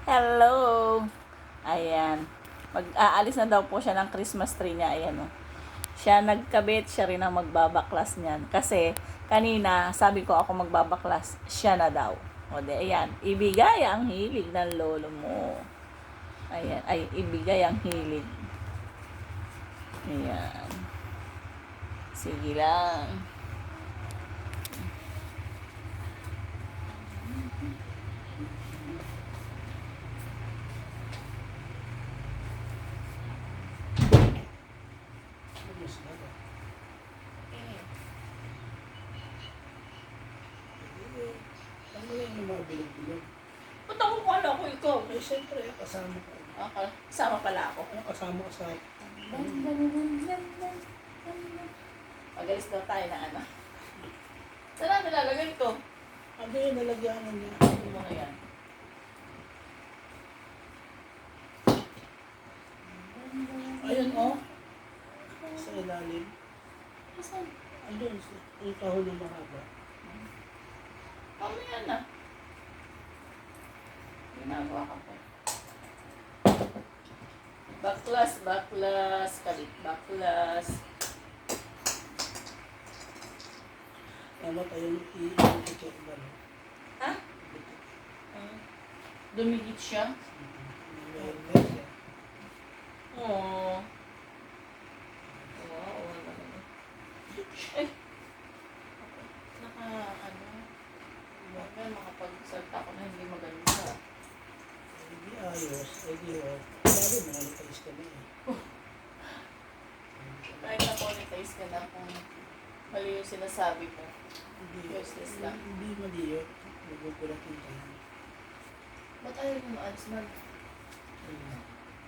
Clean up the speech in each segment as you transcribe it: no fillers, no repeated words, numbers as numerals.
Hello! Ayan. Mag-aalis na daw po siya ng Christmas tree niya. Ayan o. Siya nagkabit, siya rin ang magbabaklas niyan. Kasi kanina, sabi ko ako magbabaklas, siya na daw. O de, ayan. Ibigay ang hilig ng lolo mo. Ayan. Ay, ibigay ang hilig. Ayan. Sige lang. Ano yan yung mga bilog-bilog? Ba't ako kala ko ikaw? Eh, siyempre, kasama ko. Sama pala ako. Kasama ko sa... Magalis daw tayo na ano. Saan natin lalagay ito? Ano yun, nalagyanan niya. Hindi mo na yan. Ayun, oh. Sa ilalim. Saan? Andun, yung kahon na mahaba. Mamaya na. Ginagawa ka po. Baklas, baklas, kalit baklas. Tama tayo i-check ba, no? Ha? Dumigit siya? Meron. Oo. Wow, wala naman. Eh. Makapagsalta ko na hindi maganda. Hindi ayos. Eh, di oh. Sabi mo, monetize ka na eh. Kahit na-monetize ka na kung mali yung sinasabi mo. Hindi. Useless lang. Hindi mali yun. Nagugulatin ka na. Ba't ayaw mo maalis man?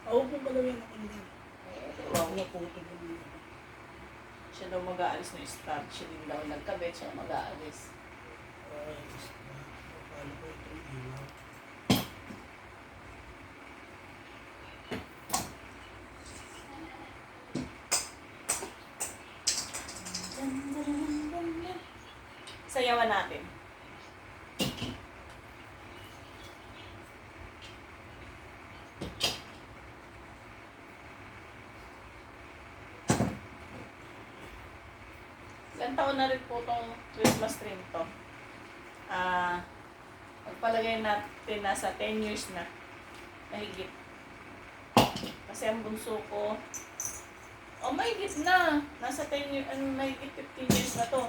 Huwag mong galawin ako nila. Wow. Naputo mo nila. Siya daw mag-aalis ng start. Siya din daw nagkabit. Siya mag-aalis. Akala ko itong ilaw. Sayawan natin. Ilang taon na rin po itong Christmas tree to. Magpalagay natin nasa 10 years na. Mahigit. Kasi ang bunso ko, mahigit na. Nasa 10 years, mahigit 15 years na to.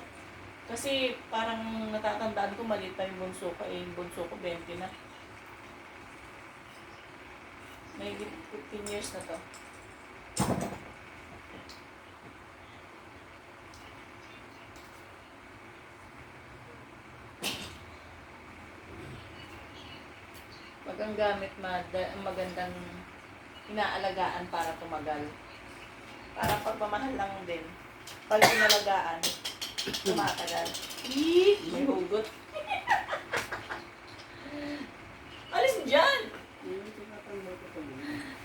Kasi parang natatandaan ko, maliit pa yung bunso ko. Yung bunso ko 20 na. Mahigit 15 years na to. Pag ang gamit, magandang inaalagaan para tumagal. Para pagmamahal lang din. Pag inalagaan, tumatagal. May hugot. Alis dyan!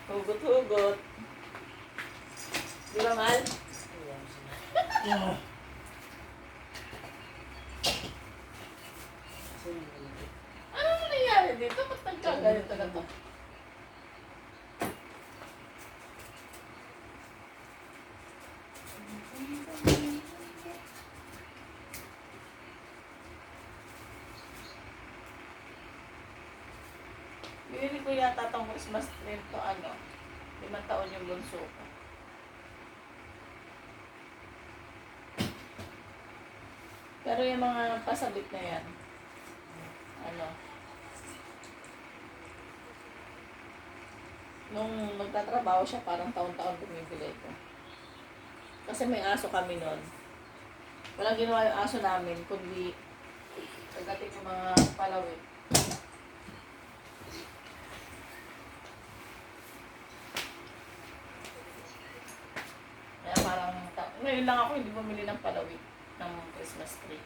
Hugot-hugot. Di ba, Mal? Ano nangyayari dito? Ba't nagkaganito na to? Binili ko yata itong Christmas tree to 5 taon yung bunso ko. Pero yung mga pasabit na yan, nung nagtatrabaho siya, parang taon-taon bumibili ko. Kasi may aso kami nun. Walang ginawa yung aso namin, kundi pagdating ng mga palawit. Kaya parang, ngayon lang ako hindi bumili ng palawit ng Christmas tree.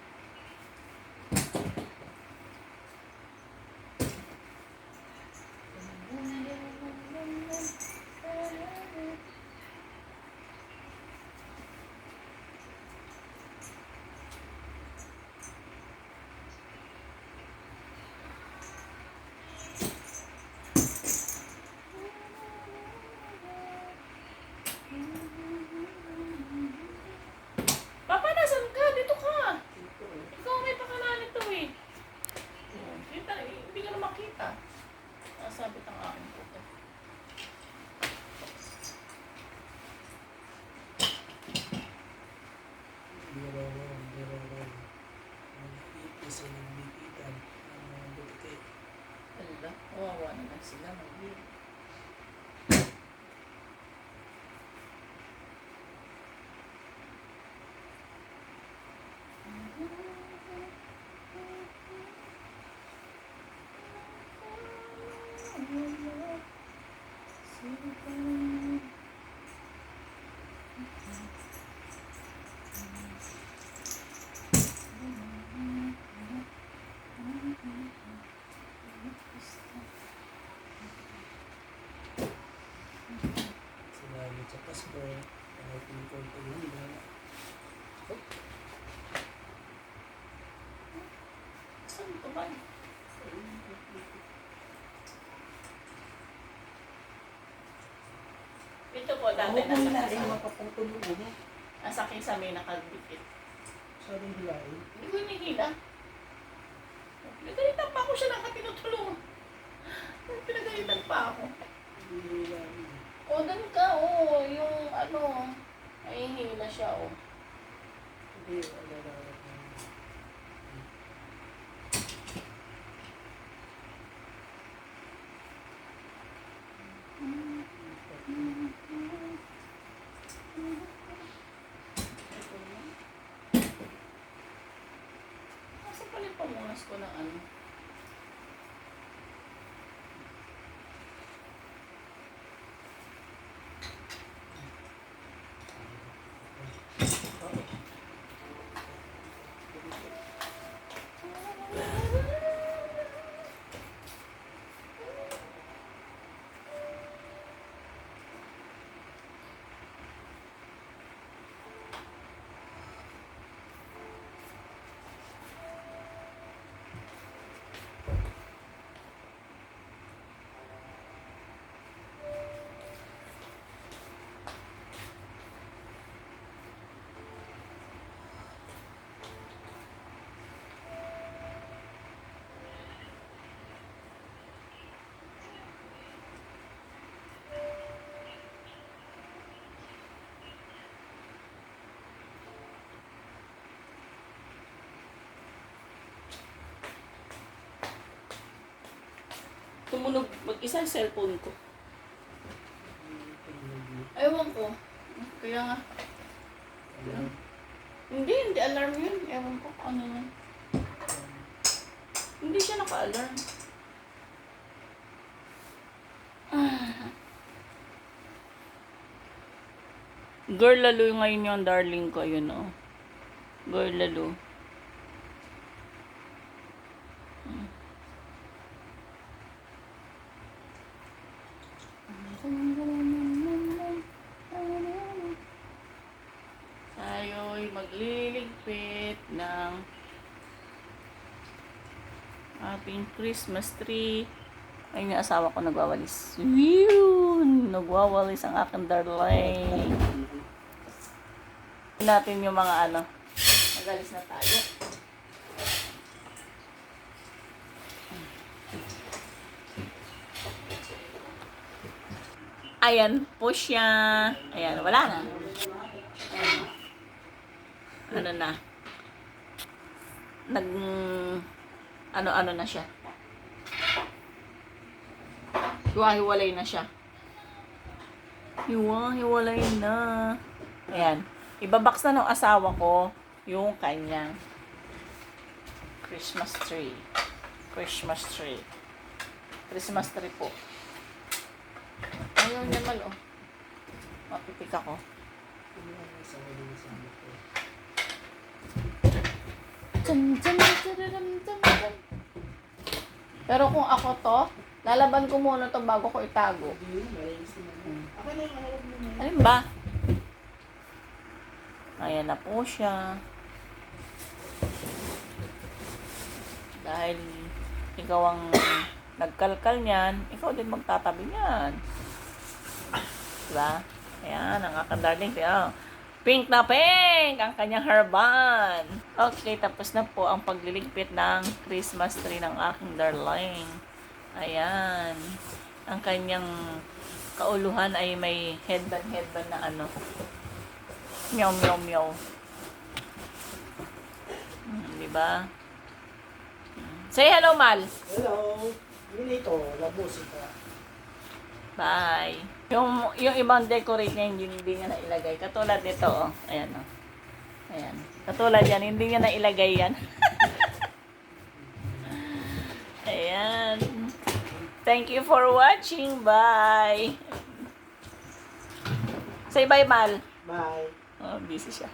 nakabit ang aking puto. Biro. Nag-ipis ay nagbipitan. Ang mga butike. Ala, kawawa naman sila. Mag-iip. Salamat sa Pasko. Kahit yung konting handa. Saan ito ba? Ito po dati Huwag mo nasa na ay kasama. makaputol mo ulo. Nasa akin sa may nakadikit. Sa rin hilain. Hindi ko hinihila. Pinagalitan pa ako siya ng katinutulong. Pinagalitan pa ako. Hindi hilain. O, ganun ka, o. Yung ano, ay hila siya, o. Hindi, alala. Kasi pala yung pamunas ko ng ano. Tumunog mag-isa yung cellphone ko. Ewan ko. Kaya nga. Hindi alarm yun. Ewan ko kung ano yun. Hindi siya naka-alarm. Girl lalo ngayon yung darling ko. Yun o. Girl lalo. Tayo'y magliligpit ng ating Christmas tree. Ayun yung asawa ko nagwawalis. Whew! Nagwawalis ang aking darling. Natin yung mga ano. Magalis na tayo. Ayan po siya. Ayan, wala na. Ayan. Ano na. Ano-ano na siya. Hiwa-hiwalay na siya. Hiwa-hiwalay na. Ayan. Ibabaks na ng asawa ko yung kanyang Christmas tree. Christmas tree. Christmas tree po. Ayaw naman, oh. Mapitik ako. Pero kung ako to, lalaban ko muna to bago ko itago. Ano ba? Ayan na po siya. Dahil ikaw ang nagkalkal niyan, ikaw din magtatabi niyan. Diba? Ayan, ang aking darling. Kaya, pink na pink ang kanyang hairband. Okay, tapos na po ang pagliligpit ng Christmas tree ng aking darling. Ayan. Ang kanyang kauluhan ay may headband na ano. Meow, meow, meow. Diba? Say hello, Mal. Hello. Minito, la musika. Bye. Yung ibang decorate niya, hindi niya nailagay. Katulad nito, oh. Ayan, oh. Ayan. Katulad yan, hindi niya nailagay yan. Ayan. Thank you for watching. Bye. Say bye, Mal. Bye. Oh, busy siya.